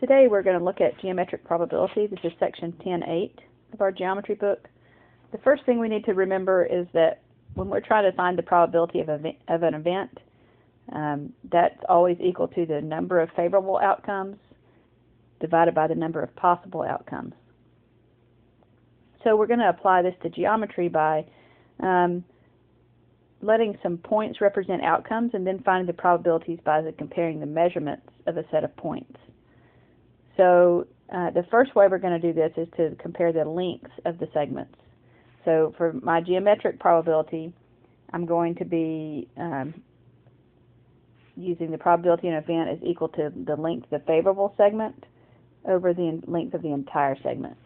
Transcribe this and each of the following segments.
Today we're going to look at geometric probability. This is section 10.8 of our geometry book. The first thing we need to remember is that when we're trying to find the probability of an event, that's always equal to the number of favorable outcomes divided by the number of possible outcomes. So we're going to apply this to geometry by letting some points represent outcomes and then finding the probabilities by comparing the measurements of a set of points. So the first way we're going to do this is to compare the lengths of the segments. So for my geometric probability, I'm going to be using the probability an event is equal to the length of the favorable segment over the length of the entire segment.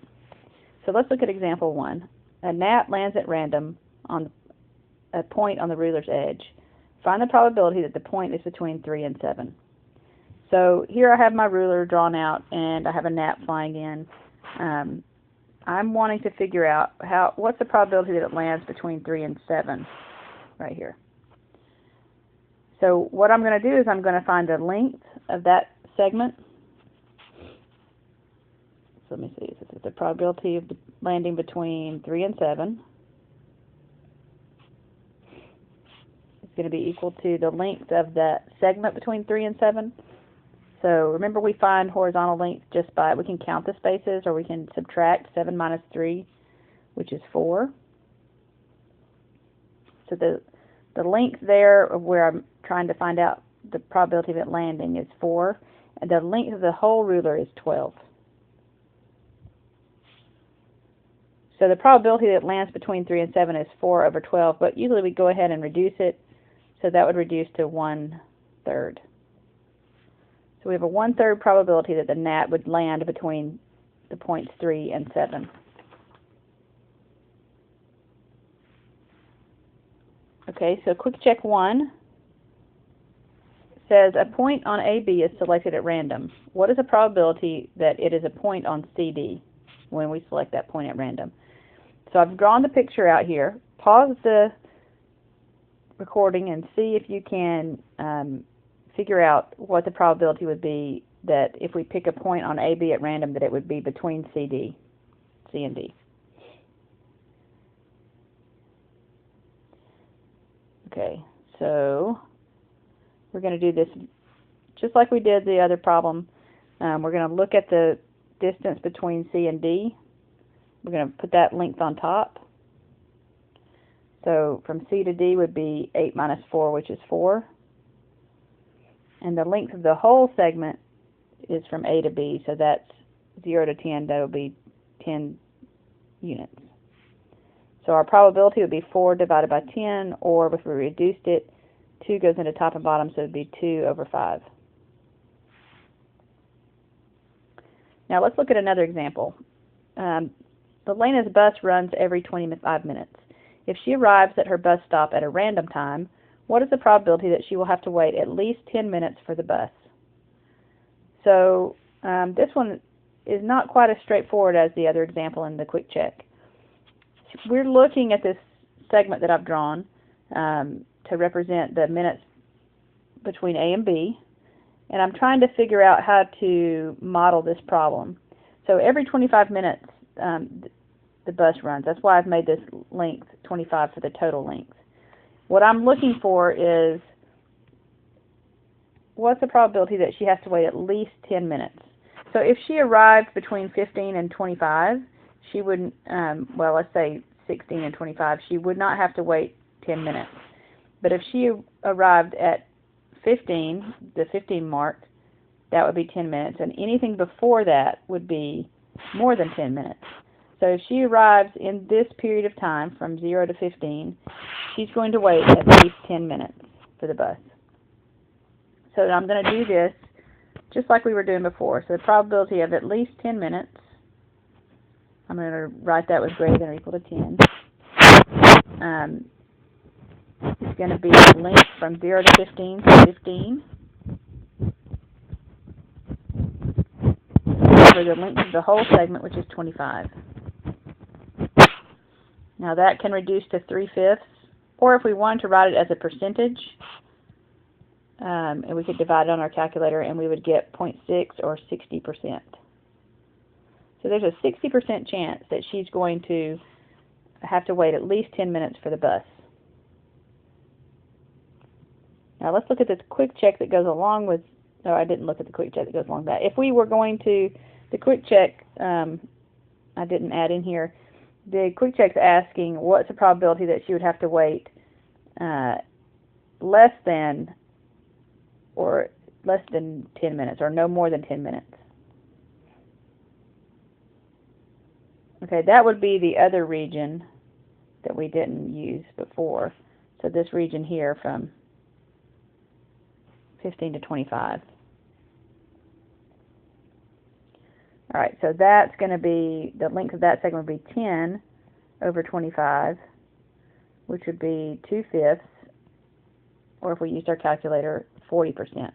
So let's look at example 1. A gnat lands at random on a point on the ruler's edge. Find the probability that the point is between 3 and 7. So here I have my ruler drawn out and I have a gnat flying in. I'm wanting to figure out what's the probability that it lands between 3 and 7 right here. So what I'm going to do is I'm going to find the length of that segment. So let me see, this is the probability of landing between 3 and 7. It's going to be equal to the length of that segment between 3 and 7. So remember, we find horizontal length just by, we can count the spaces or we can subtract 7 minus 3, which is 4. So the length there of where I'm trying to find out the probability of it landing is 4, and the length of the whole ruler is 12. So the probability that it lands between 3 and 7 is 4 over 12, but usually we go ahead and reduce it, so that would reduce to 1/3. So we have a 1/3 probability that the gnat would land between the points 3 and 7. Okay, so quick check 1 says a point on AB is selected at random. What is the probability that it is a point on CD when we select that point at random? So I've drawn the picture out here. Pause the recording and see if you can figure out what the probability would be that if we pick a point on AB at random that it would be between C and D. Okay, so we're going to do this just like we did the other problem. We're going to look at the distance between C and D. We're going to put that length on top. So from C to D would be 8 minus 4, which is 4. And the length of the whole segment is from A to B, so that's 0 to 10, that would be 10 units. So our probability would be 4 divided by 10, or if we reduced it, 2 goes into top and bottom, so it would be 2 over 5. Now let's look at another example. Elena's bus runs every 25 minutes. If she arrives at her bus stop at a random time, what is the probability that she will have to wait at least 10 minutes for the bus? So this one is not quite as straightforward as the other example in the quick check. We're looking at this segment that I've drawn to represent the minutes between A and B, and I'm trying to figure out how to model this problem. So every 25 minutes the bus runs. That's why I've made this length 25 for the total length. What I'm looking for is what's the probability that she has to wait at least 10 minutes. So if she arrived between 15 and 25, she wouldn't, well, let's say 16 and 25, she would not have to wait 10 minutes. But if she arrived at 15, the 15 mark, that would be 10 minutes. And anything before that would be more than 10 minutes. So if she arrives in this period of time from 0 to 15, she's going to wait at least 10 minutes for the bus. So I'm going to do this just like we were doing before. So the probability of at least 10 minutes, I'm going to write that was greater than or equal to 10. It's going to be the length from 0 to 15, so 15. Over the length of the whole segment, which is 25. Now that can reduce to 3/5, or if we wanted to write it as a percentage, and we could divide it on our calculator, and we would get 0.6 or 60%. So there's a 60% chance that she's going to have to wait at least 10 minutes for the bus. Now let's look at this quick check that goes along with, no, I didn't look at the quick check that goes along with that. If we were going to, the quick check, I didn't add in here, the quick check's asking what's the probability that she would have to wait less than 10 minutes or no more than 10 minutes. Okay, that would be the other region that we didn't use before. So this region here from 15 to 25. Alright, so that's going to be, the length of that segment would be 10 over 25, which would be 2/5, or if we used our calculator, 40%.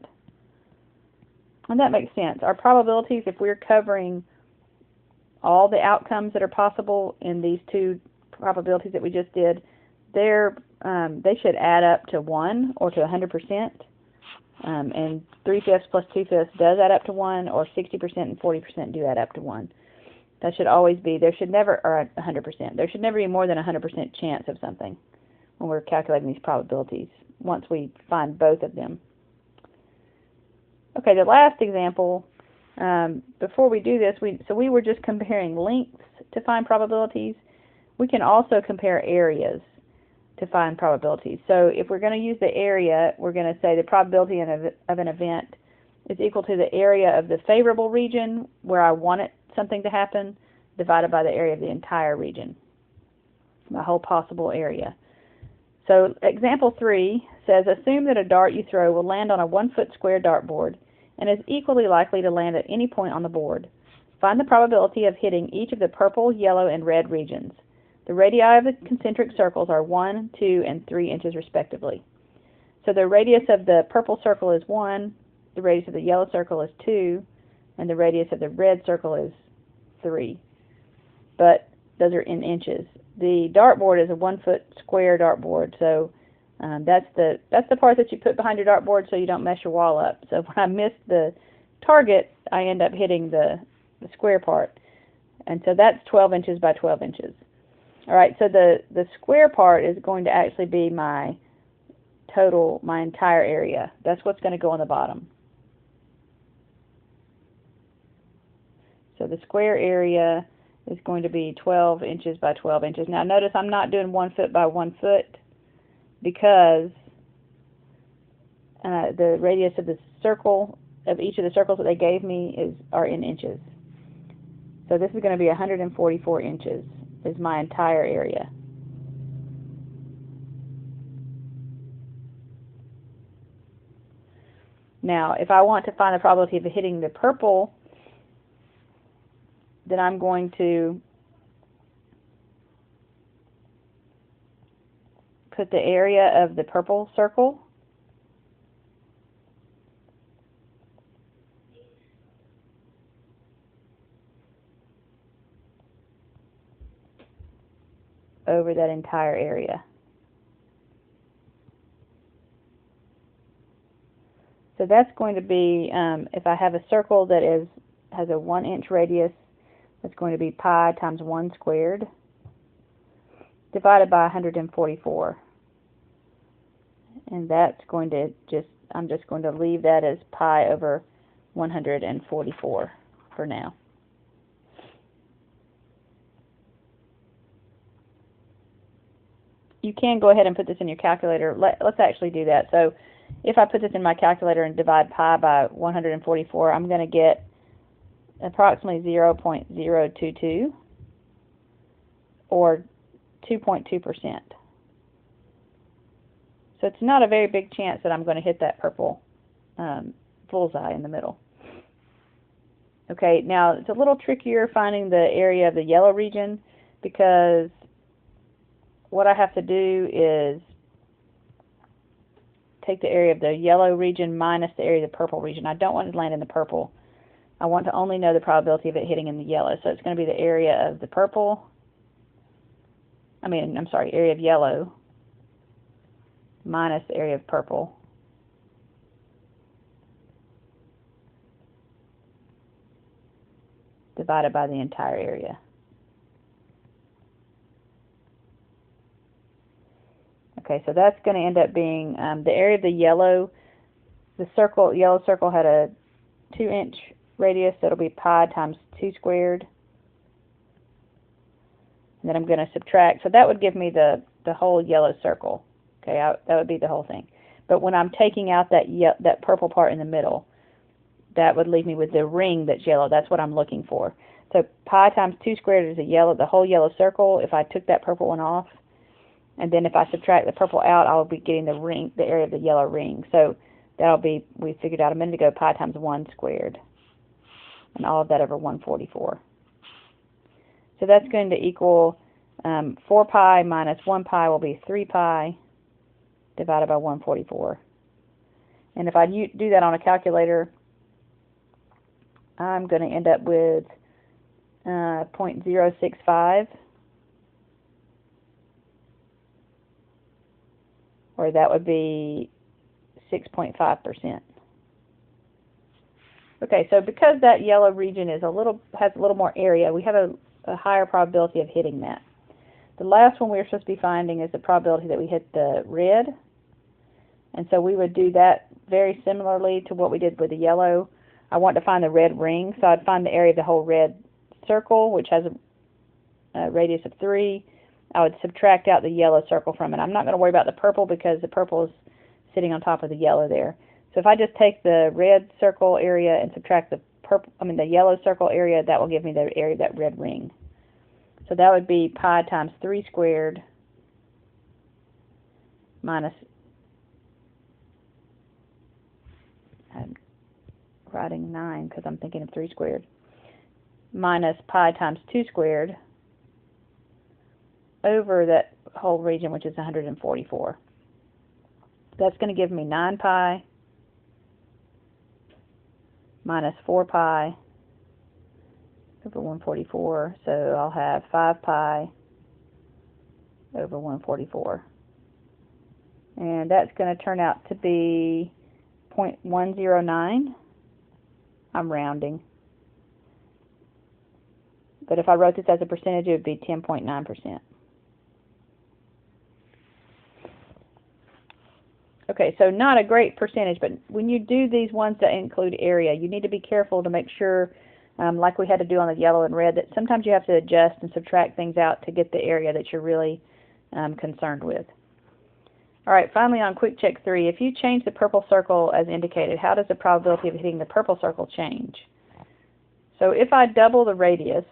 And that makes sense. Our probabilities, if we're covering all the outcomes that are possible in these two probabilities that we just did, they should add up to 1 or to 100%. And 3/5 plus 2/5 does add up to 1, or 60% and 40% do add up to 1. That should always be, there should never, or 100%, there should never be more than 100% chance of something when we're calculating these probabilities, once we find both of them. Okay, the last example, before we do this, we were just comparing lengths to find probabilities. We can also compare areas to find probabilities. So if we're going to use the area, we're going to say the probability of an event is equal to the area of the favorable region where I want something to happen, divided by the area of the entire region, the whole possible area. So example 3 says, assume that a dart you throw will land on a 1-foot square dartboard and is equally likely to land at any point on the board. Find the probability of hitting each of the purple, yellow, and red regions. The radii of the concentric circles are 1, 2, and 3 inches respectively. So the radius of the purple circle is 1, the radius of the yellow circle is 2, and the radius of the red circle is 3. But those are in inches. The dartboard is a 1-foot square dartboard, so that's the part that you put behind your dartboard so you don't mess your wall up. So when I miss the target, I end up hitting the square part. And so that's 12 inches by 12 inches. Alright, so the square part is going to actually be my total, my entire area. That's what's going to go on the bottom. So the square area is going to be 12 inches by 12 inches. Now notice I'm not doing 1 foot by 1 foot because the radius of the circle, of each of the circles that they gave me are in inches. So this is going to be 144 inches is my entire area. Now if I want to find the probability of hitting the purple, then I'm going to put the area of the purple circle over that entire area. So that's going to be, if I have a circle that has a 1-inch radius, that's going to be pi times 1 squared divided by 144. And that's going to I'm just going to leave that as pi over 144 for now. You can go ahead and put this in your calculator. Let's actually do that. So if I put this in my calculator and divide pi by 144, I'm going to get approximately 0.022 or 2.2%. So it's not a very big chance that I'm going to hit that purple bullseye in the middle. Okay, now it's a little trickier finding the area of the yellow region because what I have to do is take the area of the yellow region minus the area of the purple region. I don't want it to land in the purple. I want to only know the probability of it hitting in the yellow. So it's going to be the area of the purple, area of yellow minus the area of purple divided by the entire area. Okay, so that's going to end up being the area of the yellow circle had a 2-inch radius, so it'll be pi times 2 squared. And then I'm going to subtract, so that would give me the whole yellow circle. Okay, that would be the whole thing. But when I'm taking out that purple part in the middle, that would leave me with the ring that's yellow. That's what I'm looking for. So pi times 2 squared is the whole yellow circle. If I took that purple one off, and then if I subtract the purple out, I'll be getting the area of the yellow ring. So that'll be, we figured out a minute ago, pi times 1 squared. And all of that over 144. So that's going to equal 4 pi minus 1 pi will be 3 pi divided by 144. And if I do that on a calculator, I'm going to end up with 0.065. Or that would be 6.5%. Okay, so because that yellow region has a little more area, we have a higher probability of hitting that. The last one we're supposed to be finding is the probability that we hit the red. And so we would do that very similarly to what we did with the yellow. I want to find the red ring, so I'd find the area of the whole red circle, which has a radius of 3. I would subtract out the yellow circle from it. I'm not going to worry about the purple because the purple is sitting on top of the yellow there. So if I just take the red circle area and subtract the yellow circle area, that will give me the area of that red ring. So that would be pi times 3 squared minus, I'm writing 9 because I'm thinking of 3 squared, minus pi times 2 squared over that whole region, which is 144. That's going to give me 9 pi minus 4 pi over 144. So I'll have 5 pi over 144. And that's going to turn out to be 0.109. I'm rounding. But if I wrote this as a percentage, it would be 10.9%. Okay, so not a great percentage, but when you do these ones that include area, you need to be careful to make sure, like we had to do on the yellow and red, that sometimes you have to adjust and subtract things out to get the area that you're really concerned with. All right, finally on Quick Check 3, if you change the purple circle as indicated, how does the probability of hitting the purple circle change? So if I double the radius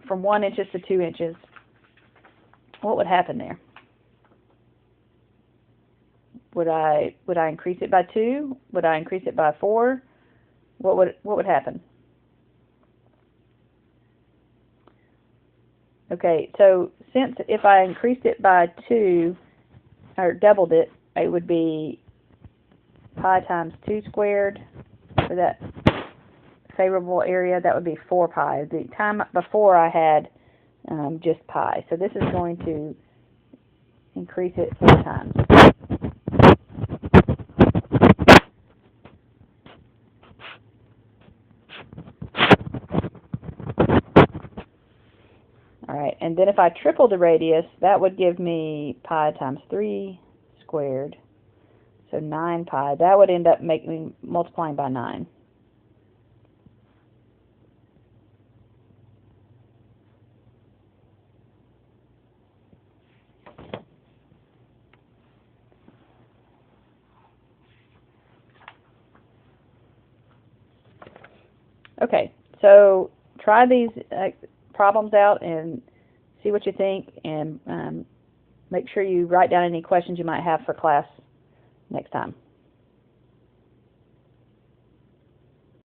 from 1 inches to 2 inches, what would happen there? Would I increase it by 2? Would I increase it by 4? What would happen? Okay, so since if I increased it by 2 or doubled it, it would be pi times 2 squared for that favorable area. That would be 4 pi. The time before I had just pi. So this is going to increase it 4 times. Alright, and then if I triple the radius, that would give me pi times 3 squared. So 9 pi. That would end up making me multiplying by 9. Okay, so try these problems out and see what you think, and make sure you write down any questions you might have for class next time.